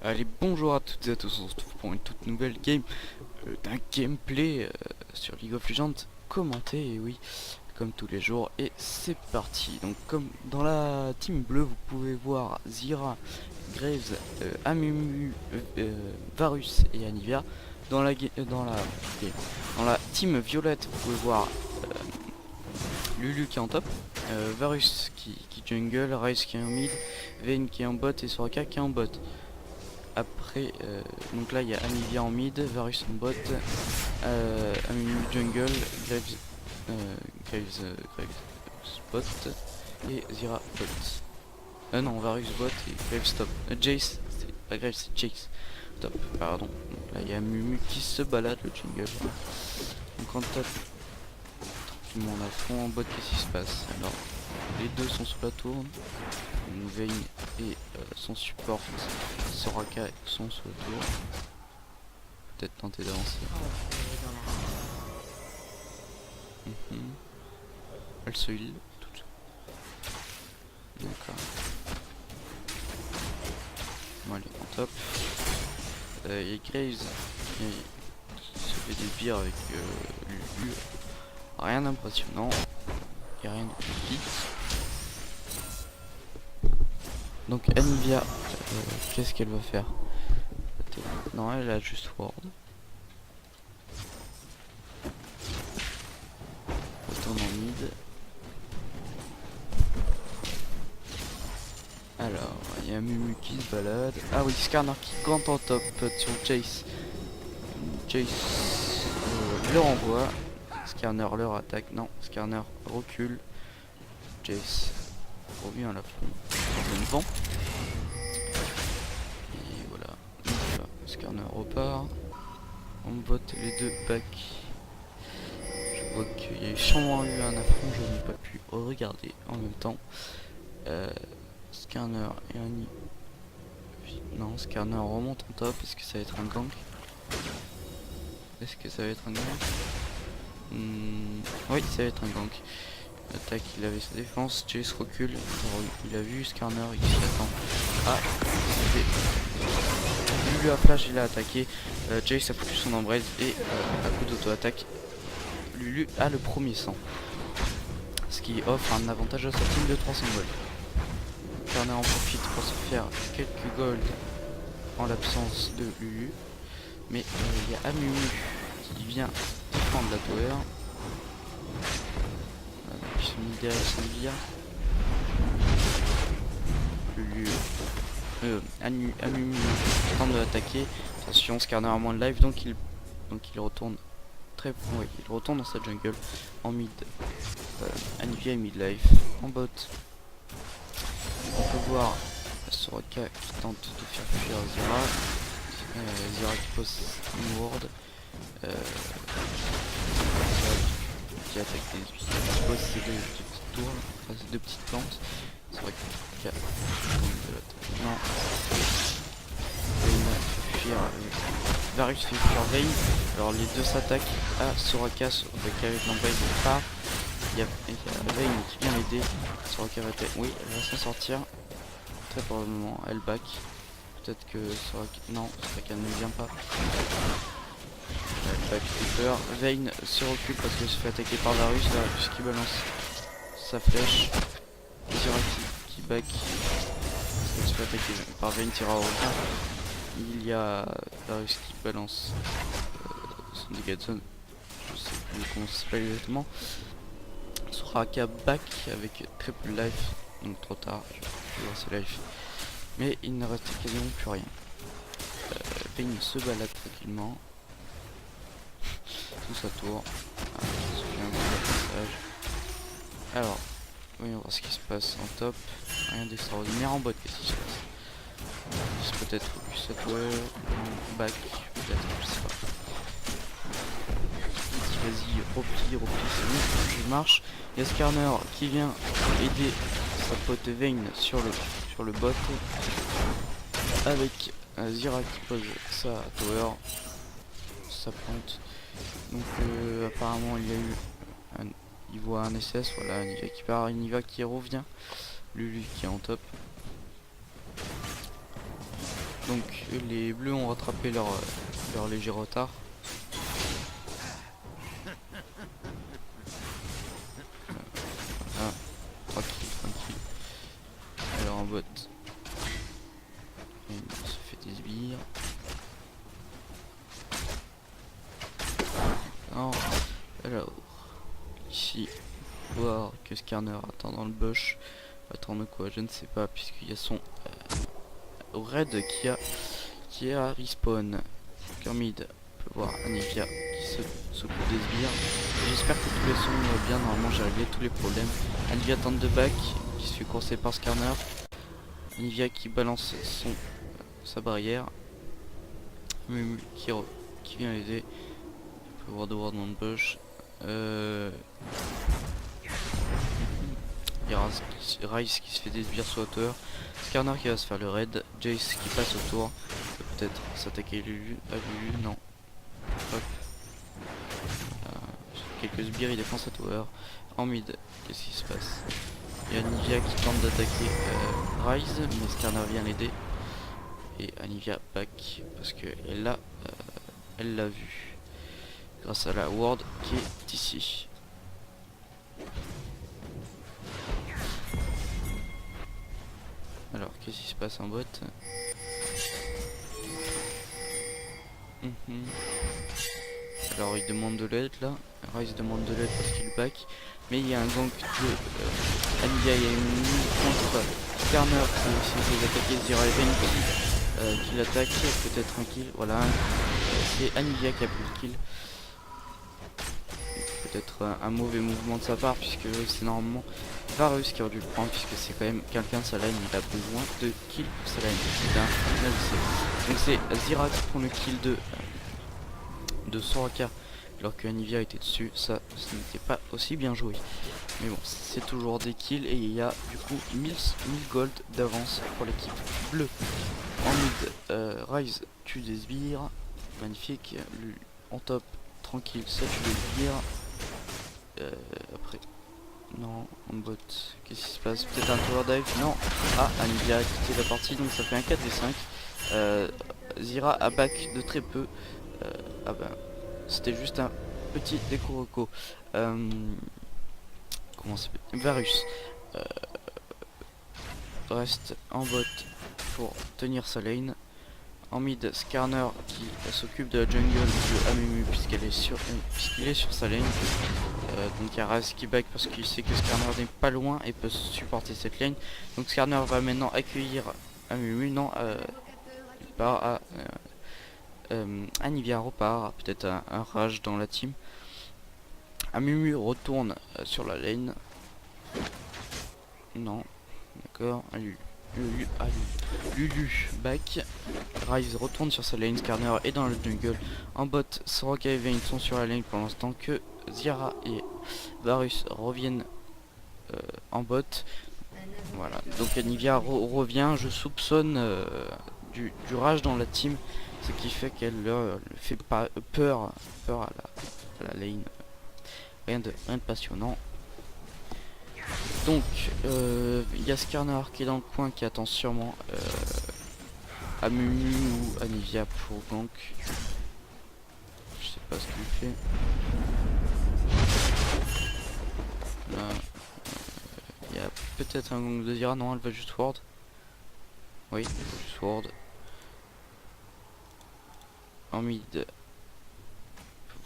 Allez, bonjour à toutes et à tous, on se retrouve pour une toute nouvelle game d'un gameplay sur League of Legends commenté, et oui, comme tous les jours, et c'est parti. Donc comme dans la team bleue, vous pouvez voir Zyra, Graves, Amumu, Varus et Anivia. Dans la team violette, vous pouvez voir Lulu qui est en top, Varus qui jungle, Ryze qui est en mid, Vayne qui est en bot et Soraka qui est en bot. Après, donc là il y a Anivia en mid, Varus en bot, Amumu jungle, Graves bot et Zyra bot. Non, Varus bot et Graves top. Jace, c'est pas Graves, c'est Jace top, pardon. Donc là il y a Amumu qui se balade le jungle. Donc on tape tranquillement à fond en bot, qu'est-ce qui se passe? Alors, les deux sont sous la tour. Vayne et son support Soraka sont sous la tour. Peut-être tenter d'avancer. Elle se heal toute. D'accord. Bon, elle est en top. Il y a Graves qui se fait des pires avec Lulu. Rien d'impressionnant. Il n'y a rien de plus vite. Donc Anivia, qu'est-ce qu'elle va faire? Non, elle a juste ward. Retourne en mid. Alors, il y a Mumu qui se balade. Ah oui, Skarner qui campe en top sur Jace. Jace le renvoie. Skarner leur attaque. Non, Skarner recule. Jace revient à la fond. Dans le vent. Et voilà. Donc là, Skarner repart. On botte les deux back. Je vois qu'il y a sûrement eu un affront, je n'ai pas pu regarder en même temps. Skarner et Annie. Non, Skarner remonte en top. Est-ce que ça va être un gank? Est-ce que ça va être un gank? Oui, ça va être un gank. Attaque, il avait sa défense. Jace recule. Alors, il a vu Skarner, il s'y attend. Ah, il lui a flash, il a attaqué. Jace a foutu son embrace et à coup d'auto-attaque, Lulu a le premier sang. Ce qui offre un avantage à sa team de 300 gold. Skarner en profite pour se faire quelques gold en l'absence de Lulu. Mais il y a Amumu qui vient défendre la tower. Qui se met derrière Sylvia. Lulu. Amumu tente de l'attaquer. Attention, Skarner a moins de life, donc il retourne très. Oui, il retourne dans sa jungle en mid. Anivia est mid life. En bot. On peut voir Soraka qui tente de faire fuir Zyra. Zyra qui pose une ward. Qui attaque les huiles. Qui pose ces deux petites tours. Enfin ces deux petites plantes. Soraka. Non. Vayne fait fuir. Varus fait fuir Vayne. Alors les deux s'attaquent à Soraka avec l'embrace de part. Il y a Vayne qui vient l'aider. Soraka va oui, elle va s'en sortir. Très probablement, elle back. Peut-être que Soraka. Non, Soraka ne vient pas. Elle back, fait peur. Vayne se recule parce qu'elle se fait attaquer par Varus. Varus qui balance sa flèche. Soraka qui back. Elle se fait attaquer par Vayne, tira au requin. Il y a Varus qui balance son dégât de zone. Je sais plus comment ça s'appelle exactement. Soraka back avec triple life, donc trop tard, je vais voir ses life. Mais il ne reste quasiment plus rien. Vayne se balade tranquillement. Sous sa tour. Ah, un passage. Alors, voyons voir ce qui se passe en top. Rien d'extraordinaire en bot, qu'est-ce qui se passe? Peut-être plus sa tour, back, peut-être, je sais pas. Vas-y, repli, c'est bon, je marche. Il y a Skarner qui vient aider sa pote Vayne sur le bot. Avec Zyra qui pose sa tower, sa plante. Donc apparemment il voit un SS, voilà, Anivia qui part, Anivia qui revient. Lulu qui est en top. Donc les bleus ont rattrapé leur léger retard. Ah, tranquille, tranquille. Alors en bot, il se fait des sbires. Non. Alors, ici, voir que Skarner attend dans le bush. Attendre quoi, je ne sais pas, puisqu'il y a son raid qui a respawn. Kermid peut voir Anivia qui s'occupe des sbires. J'espère que tous les sons vont bien. Normalement j'ai réglé tous les problèmes. Anivia tente de back, qui se fait courser par Skarner. Anivia qui balance sa barrière. Mumu qui vient l'aider. On peut voir de voir dans le bush. Il y a Rice qui se fait des sbires sur hauteur. Skarner qui va se faire le raid. Jace qui passe autour. Peut-être s'attaquer Lulu. Ah, Lulu, non. Hop. Quelques sbires, il défend sa tower. En mid, qu'est-ce qui se passe? Il y a Anivia qui tente d'attaquer Rise, mais Skarner vient l'aider. Et Anivia back parce que elle l'a vu. Grâce à la ward qui est ici. Alors, qu'est-ce qui se passe en bot? Alors, il demande de l'aide là. Rise demande de l'aide parce qu'il back. Mais il y a un gank de Anivia. Il y a une ligne contre Skarner qui essaie d'attaquer Zira Even qui l'attaque. Peut-être un kill. Voilà. C'est Anivia qui a pris le kill. Peut-être un mauvais mouvement de sa part, puisque c'est normalement Varus qui aurait dû le prendre, puisque c'est quand même quelqu'un de sa lane, il a besoin de kill pour sa lane. Donc c'est Zira qui prend le kill de Soraka alors que Anivia était dessus. Ça, ce n'était pas aussi bien joué, mais bon, c'est toujours des kills. Et il y a du coup 1000 gold d'avance pour l'équipe bleue. En mid, Rise tue des sbires, magnifique. En top, tranquille, ça tue des sbires. Après, non, en bot, qu'est-ce qui se passe? Peut-être un tower dive? Non. Ah, Anivia a quitté la partie, donc ça fait un 4v5. Zira a back de très peu. Ah ben, c'était juste un petit décoroco. Comment ça s'appelle? Varus reste en bot pour tenir sa lane. En mid, Skarner qui s'occupe de la jungle de Amumu puisqu'il est sur sa lane. Donc il y a Raz qui back parce qu'il sait que Skarner n'est pas loin et peut supporter cette lane. Donc Skarner va maintenant accueillir Amumu. Non, il part à Anivia repart, peut-être un rage dans la team. Amumu retourne sur la lane. Non, d'accord. Lulu back. Rise retourne sur sa lane. Skarner est dans le jungle. En bot, Soraka et Vayne sont sur la lane pour l'instant. Que Zira et Varus reviennent en bot. Voilà, donc Anivia revient. Je soupçonne du rage dans la team, ce qui fait qu'elle fait pas peur à la lane. Rien de passionnant. Donc il y a Skarner qui est dans le coin, qui attend sûrement Amumu ou Anivia pour gank. Je sais pas ce qu'il fait. Là, il y a peut-être un gank de Zira. Non, elle va juste ward. Oui, juste ward. En mid,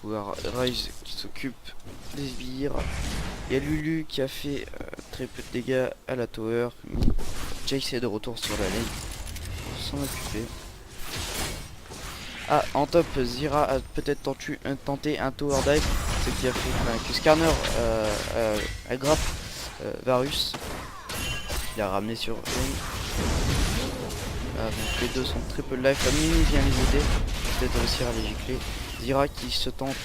pouvoir Rise qui s'occupe des sbires. Il y a Lulu qui a fait très peu de dégâts à la tower. Jace est de retour sur la lane pour s'en occuper. Ah, en top, Zira a peut-être tenté un tower dive, ce qui a fait que Skarner aggrappe Varus. Il a ramené sur lane. Ah, donc les deux sont très peu de life. Mimi vient les aider, peut-être réussir à les gicler. Zira qui se tente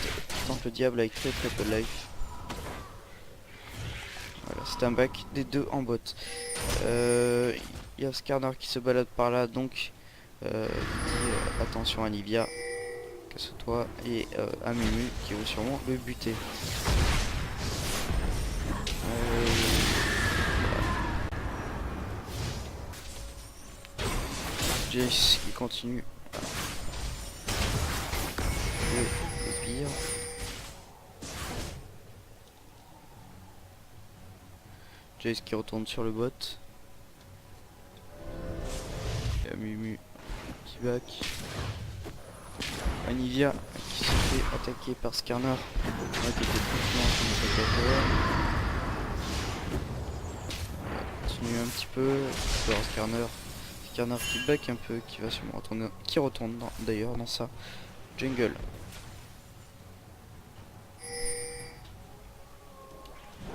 le diable avec très peu de life. Voilà, c'est un back des deux en bot. Il y a Skarner qui se balade par là, donc il dit attention à Anivia, casse-toi, et Amumu qui va sûrement le buter. Jace qui continue le sbire. Jace qui retourne sur le bot. Il y a Mumu qui back. Anivia qui s'est fait attaquer par Skarner. Qui était plus lent comme continue un petit peu. Alors Skarner qui back un peu, qui va sûrement retourner, qui retourne d'ailleurs dans sa jungle.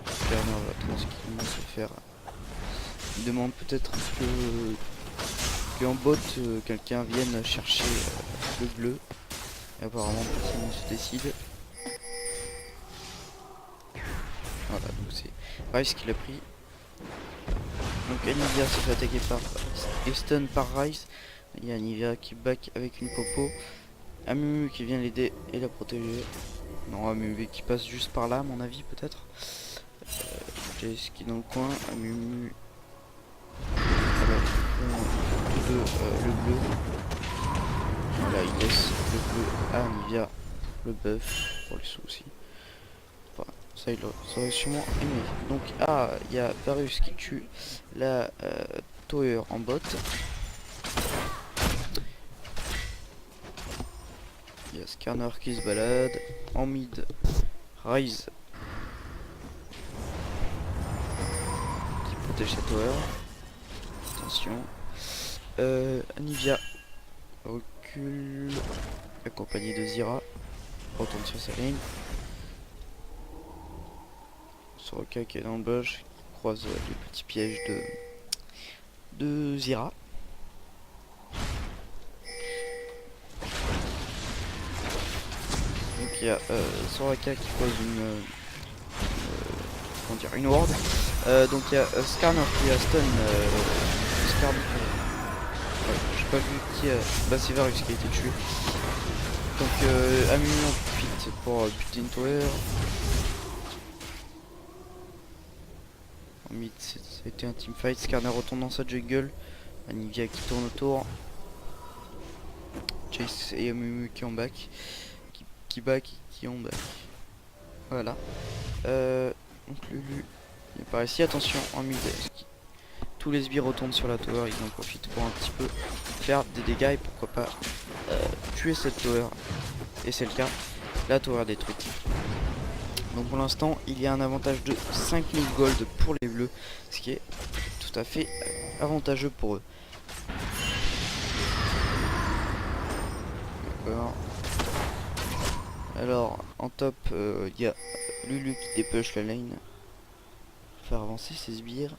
Skarner va tranquillement se faire. Il demande peut-être que en bot quelqu'un vienne chercher le bleu. Et apparemment personne ne se décide. Voilà, donc c'est Ryze qui l'a pris. Donc Anivia s'est fait attaquer par et stun par Ryze. Il y a Anivia qui back avec une popo. Amumu qui vient l'aider et la protéger. Non, Amumu qui passe juste par là à mon avis peut-être. Jace qui est dans le coin. Amumu tous deux le bleu. Voilà, il laisse le bleu à Anivia, le buff pour les sous aussi. Enfin, ça il aurait sûrement aimé. Donc il y a Varus qui tue la tower en bot. Il y a Skarner qui se balade en mid. Ryze qui protège sa tower. Attention. Anivia recule accompagné de Zyra. Retourne sur sa lane. Soroka qui est dans le bush, qui croise les petits pièges de Zyra. Donc il y a Soraka qui pose une ward. Donc il y a Skarner qui a stun Skarner. Je sais pas vu qui bah c'est Varus qui a été tué. Donc Amumu en profite pour buter une tower. En mid ça a été un teamfight. Skarner retourne dans sa jungle. Anivia qui tourne autour. Jace et Amumu qui en back. Qui back et qui en back. Voilà. Donc Lulu il est par ici. Attention en mid. Tous les sbires retournent sur la tower. Ils en profitent pour un petit peu faire des dégâts et pourquoi pas tuer cette tower. Et c'est le cas. La tower est détruite. Donc pour l'instant il y a un avantage de 5000 gold pour les bleus. Ce qui est tout à fait avantageux pour eux. D'accord. Alors en top il y a Lulu qui dépush la lane. Faire avancer ses sbires.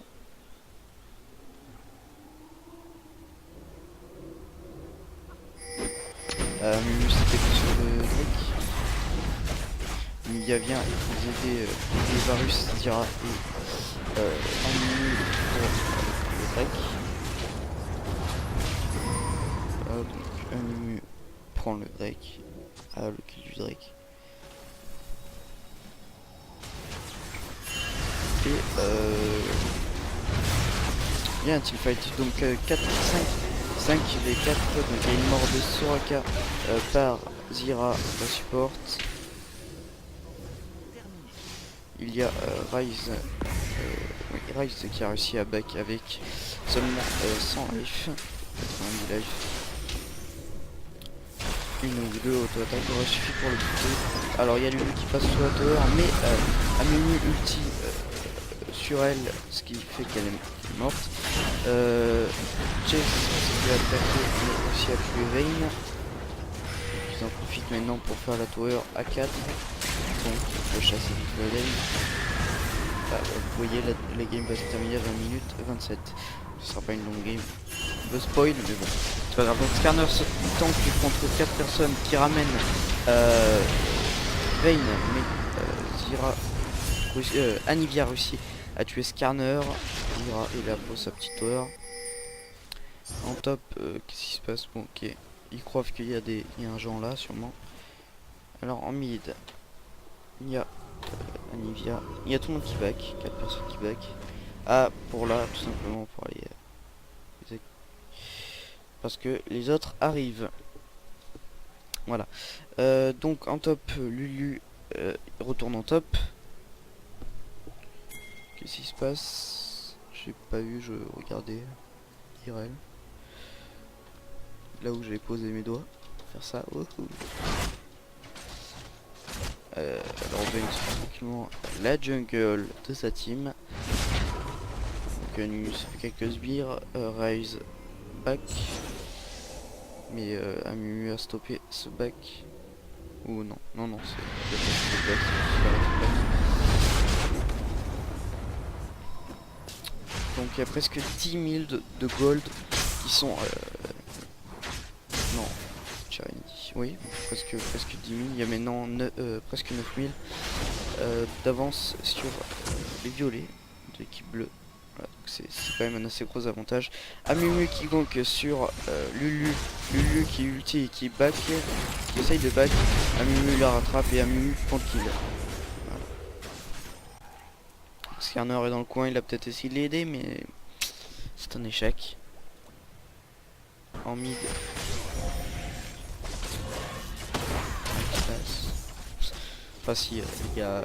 Mumu s'était pris sur le Drake. Mia vient aider les Varus, Zyra et Amumu pour le Drake. Donc Amumu prend le Drake. Le kill du Drake. Et il y a un teamfight, donc 5 les 4, donc il y a une mort de Soraka par Zyra, la support. Il y a Ryze qui a réussi à back avec seulement 100 life, 90 life. Une ou deux auto-attaques aurait suffi pour le buter. Alors il y a Lulu qui passe sous la tower, mais Amumu ulti sur elle, ce qui fait qu'elle est morte. Jace s'est fait attaquer, mais aussi à tuer Vayne. Ils en profitent maintenant pour faire la tower à 4. Donc il faut chasser vite la lane. Vous voyez la game va se terminer à 20 minutes 27. Ce sera pas une longue game. Un peu spoil mais bon. C'est pas grave. Donc Skarner se tank contre 4 personnes qui ramènent Vayne, mais Anivia réussit à tuer Skarner. Zyra et là pour sa petite tower. En top, qu'est-ce qui se passe? Bon ok. Ils croient qu'il y a un gens là sûrement. Alors en mid, il y a Anivia, il y a tout le monde qui back, 4 personnes qui back. Pour là, tout simplement pour aller parce que les autres arrivent. Voilà. Donc en top, Lulu retourne en top. Qu'est-ce qui se passe? J'ai pas vu, je regardais IRL. Là où j'ai posé mes doigts. Faire ça. Alors on va utiliser tranquillement la jungle de sa team. Donc Anus fait quelques sbires, Rise back. Mais Amumu a stoppé ce back. Ou non, c'est le back, donc il y a presque 10 000 de gold qui sont... non, oui, presque 10 000. Il y a maintenant presque 9 000 d'avance sur les violets de l'équipe bleue. Voilà, c'est quand même un assez gros avantage. Amumu qui gank sur Lulu qui ulti et qui back, qui essaye de back. Amumu la rattrape et Amumu prend le kill. Voilà. Skarner est dans le coin, il a peut-être essayé de l'aider, mais c'est un échec. En mid. Enfin si, il y a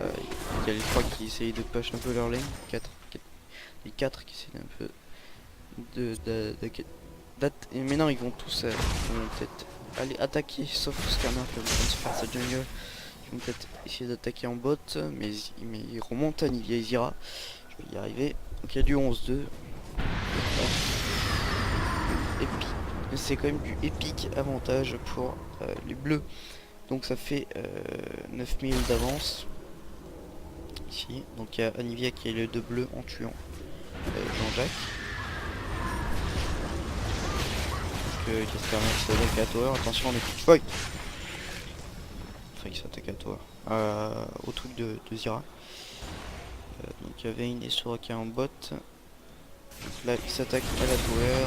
les 3 qui essayent de push un peu leur lane. Les 4 qui essayent un peu et maintenant ils vont tous peut-être aller attaquer, sauf Skarner qui va se faire sa jungle. Ils vont peut-être essayer d'attaquer en bot, mais ils remontent à Nivea Izira. Je vais y arriver. Donc il y a du 11-2. C'est quand même du épique avantage pour les bleus. Donc ça fait 9000 d'avance ici. Donc il y a Anivia qui est le 2 bleu en tuant Jean-Jacques. Donc Skarner qui s'attaque à Tower. Attention, on est petit boy. Enfin, il s'attaque à Tower. Au truc de Zira. Donc il y a Vayne et Sora qui est en bot. Donc là il s'attaque à la Tower.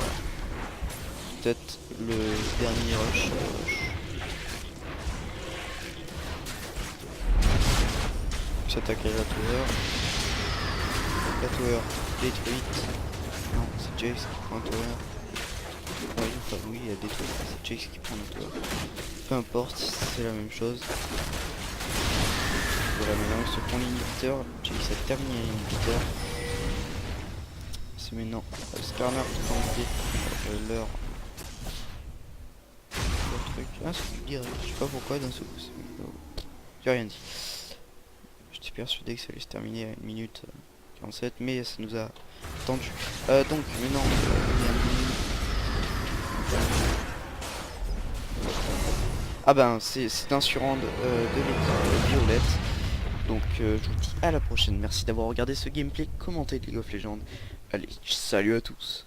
Peut-être le dernier rush. S'attaque à la Tower. La Tower détruite. Non, c'est Jace qui prend la Tower. Ouais, enfin oui, il a détruit. C'est Jace qui prend la Tower. Peu importe, c'est la même chose. Voilà, maintenant il se prend l'inhibiteur. Jace a terminé l'inhibiteur. C'est maintenant Skarner qui prend leur truc. Ah, c'est du direct. Je sais pas pourquoi d'un seul coup. J'ai rien dit. J'étais persuadé que ça allait se terminer à 1 minute 47, mais ça nous a tendu. Donc maintenant, ah ben c'est un surround de l'équipe violette. Donc je vous dis à la prochaine. Merci d'avoir regardé ce gameplay commenté de League of Legends. Allez, salut à tous.